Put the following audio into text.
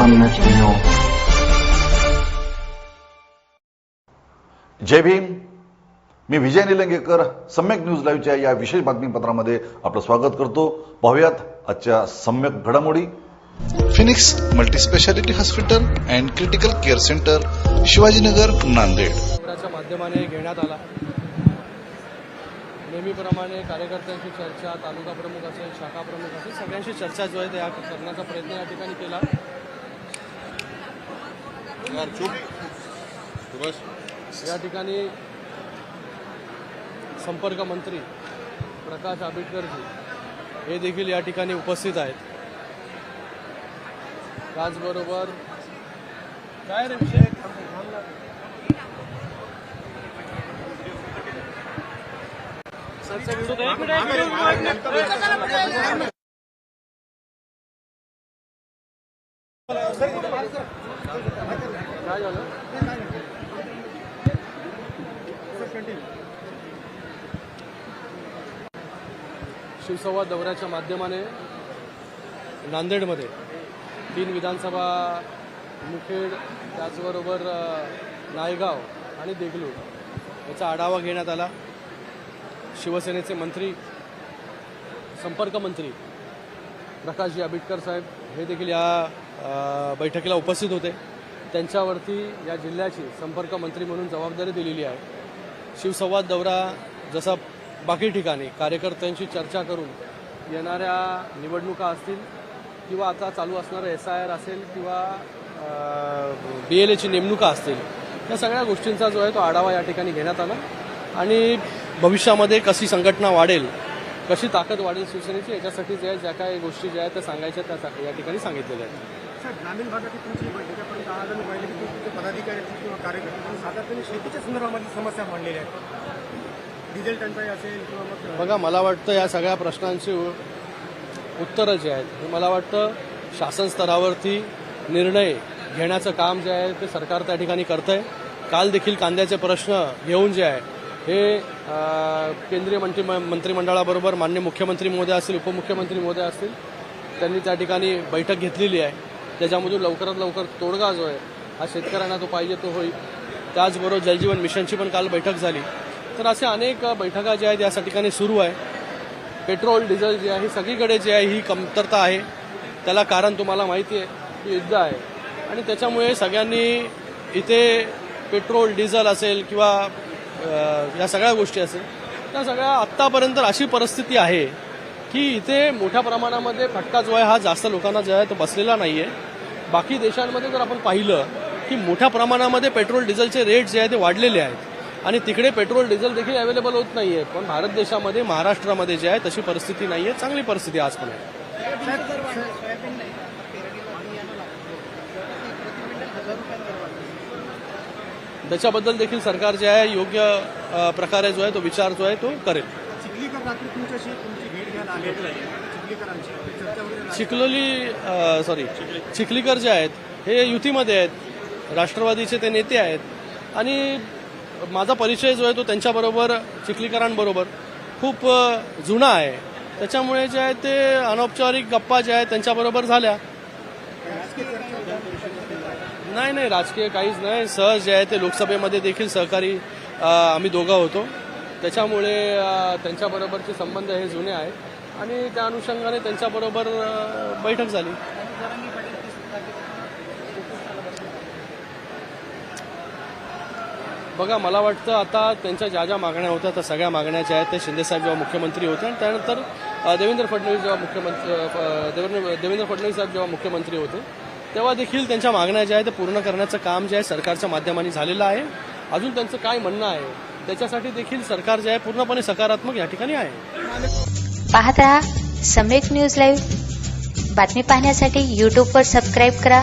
सम्यक न्यूज. जय भीम. मी विजय निलंगेकर सम्यक न्यूज लाईव्हच्या या विशेष बातमीपत्रामध्ये आपलं स्वागत करतो. पाहूयात आजच्या सम्यक घडामोडी. Phoenix multispeciality hospital and critical care centre, Shivajinagar, Nanded. च्या माध्यमाने घेण्यात आला. नेहमीप्रमाणे कार्यकर्त्यांची चर्चा, तालुका प्रमुख असेल, शाखा प्रमुख असेल, सगळ्यांशी चर्चा जो आहे त्या करण्याचा प्रयत्न या ठिकाणी केला. या ठिकाणी संपर्क मंत्री प्रकाश आंबेडकरजी हे देखील या ठिकाणी उपस्थित आहेत. त्याचबरोबर काय रे विषय काय झालं? शिवसंवाद दौऱ्याच्या माध्यमाने नांदेडमध्ये 3 विधानसभा, मुखेड, त्याचबरोबर नायगाव आणि देगलूर याचा आढावा घेण्यात आला. शिवसेनेचे मंत्री, संपर्क मंत्री प्रकाशजी आंबेडकर साहेब हे देखील या बैठकीला उपस्थित होते. त्यांच्यावरती या जिल्ह्याची संपर्क मंत्री म्हणून जबाबदारी दिलेली आहे. शिवसंवाद दौरा जसा बाकी ठिकाणी कार्यकर्त्यांशी चर्चा करून येणाऱ्या निवडणुका असतील किंवा आता चालू असणारं SIR असेल किंवा BLAची नेमणुका असतील, या सगळ्या गोष्टींचा जो आहे तो आढावा या ठिकाणी घेण्यात आला आणि भविष्यामध्ये कशी संघटना वाढेल, कशी ताकद वाढेल शिवसेनेची, याच्यासाठी जे ज्या काही गोष्टी ज्या आहेत त्या सांगायच्या त्या या ठिकाणी सांगितलेल्या आहेत. सर, ग्रामीण भागातील तुमची बैठकापर्यंत आज आम्ही पाहिले की तुमचे पदाधिकारी किंवा कार्यकर्ते सातत्याने शेतीच्या संदर्भामध्ये समस्या मांडलेल्या आहेत. डिझेल टंचाई असेल किंवा मग बघा, मला वाटतं या सगळ्या प्रश्नांची उत्तरं जे आहेत मला वाटतं शासन स्तरावरती निर्णय घेण्याचं काम जे आहे ते सरकार त्या ठिकाणी करतं आहे. काल देखील कांद्याचे प्रश्न घेऊन जे आहे हे केंद्रीय मंत्रिमंडळाबरोबर माननीय मुख्यमंत्री महोदय असतील, उपमुख्यमंत्री महोदय असतील, त्यांनी त्या ठिकाणी बैठक घेतलेली आहे. त्याच्यामधून लवकरात लवकर तोडगा जो आहे हा शेतकऱ्यांना तो पाहिजे तो होईल. त्याचबरोबर जलजीवन मिशनची पण काल बैठक झाली. तर असे अनेक बैठका ज्या आहेत या ठिकाणी सुरू आहे. पेट्रोल, डिझेल जे आहे सगळीकडे जे आहे ही कमतरता आहे. त्याला कारण तुम्हाला माहिती आहे की युद्ध आहे आणि त्याच्यामुळे सगळ्यांनी इथे पेट्रोल, डिझेल असेल किंवा या सगळ्या गोष्टी असेल त्या सगळ्या आत्तापर्यंत अशी परिस्थिती आहे की इथे मोठ्या प्रमाणामध्ये फटका जो आहे हा जास्त लोकांना जो आहे तो बसलेला नाही आहे. बाकी देशांमध्ये जर आपण पाहिलं की मोठ्या प्रमाणामध्ये पेट्रोल, डिझेलचे रेट जे आहे ते वाढलेले आहेत आणि तिकडे पेट्रोल, डिझेल देखील अवेलेबल होत नाही आहे. पण भारत देशामध्ये, महाराष्ट्रामध्ये जे आहे तशी परिस्थिती नाही आहे. चांगली परिस्थिती आज पण आहे. त्याच्याबद्दल देखील सरकार जे आहे योग्य प्रकारे जो आहे तो विचार जो आहे तो करेल. चिखलीकर रात्री तुमच्याशी तुमची भेट घ्यायला आलेली आहे. चिखलीकर जे आहेत हे युतीमध्ये आहेत, राष्ट्रवादीचे ते नेते आहेत आणि माझा परिचय जो आहे तो त्यांच्याबरोबर, चिखलीकरांबरोबर खूप जुना आहे. त्याच्यामुळे जे आहे ते अनौपचारिक गप्पा ज्या आहेत त्यांच्याबरोबर झाल्या. नाही, राजकीय काहीच नाही. सहज जे आहे ते लोकसभेमध्ये देखील सहकारी आम्ही दोघं होतो. त्याच्यामुळे त्यांच्याबरोबरचे संबंध हे जुने आहेत आणि त्या अनुषंगाने त्यांच्याबरोबर बैठक झाली. बघा, मला वाटतं आता त्यांच्या ज्या मागण्या होत्या त्या सगळ्या मागण्या ज्या आहेत ते शिंदेसाहेब जेव्हा मुख्यमंत्री होते आणि त्यानंतर देवेंद्र फडणवीस साहेब जेव्हा मुख्यमंत्री होते तेव्हा देखील त्यांच्या मागण्या ज्या आहेत ते पूर्ण करण्याचं काम जे आहे सरकारच्या माध्यमाने झालेलं आहे. अजून त्यांचं काय म्हणणं आहे त्याच्यासाठी देखील सरकार जे आहे पूर्णपणे सकारात्मक या ठिकाणी आहे. पाहत रहा सम्यक न्यूज लाईव्ह. बातमी पाहण्यासाठी YouTubeवर सबस्क्राईब करा.